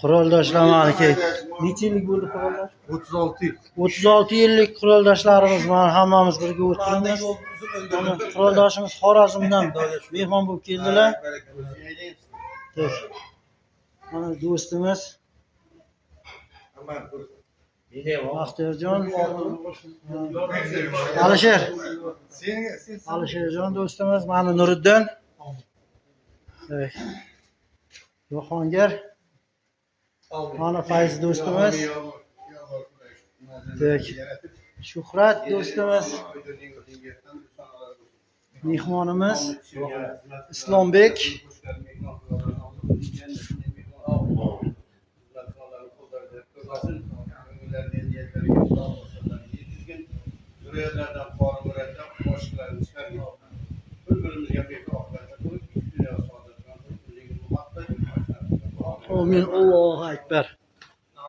Quroldoshlar malika. Necha yillik bo'ldi quroldosh? 36 yil. 36 yillik quroldoshlarimiz bilan hammamiz birga o'tiramiz. Mana quroldoshimiz Xorazmdan mehmon bo'lib keldilar. Mana do'stimiz Baxtiyorjon, Alisherjon do'stimiz, mana Nuriddin, Jahongir, mana Fayz do'stimiz, Shuhrat do'stimiz, mehmonimiz Islombek, Amin, Allohu akbar.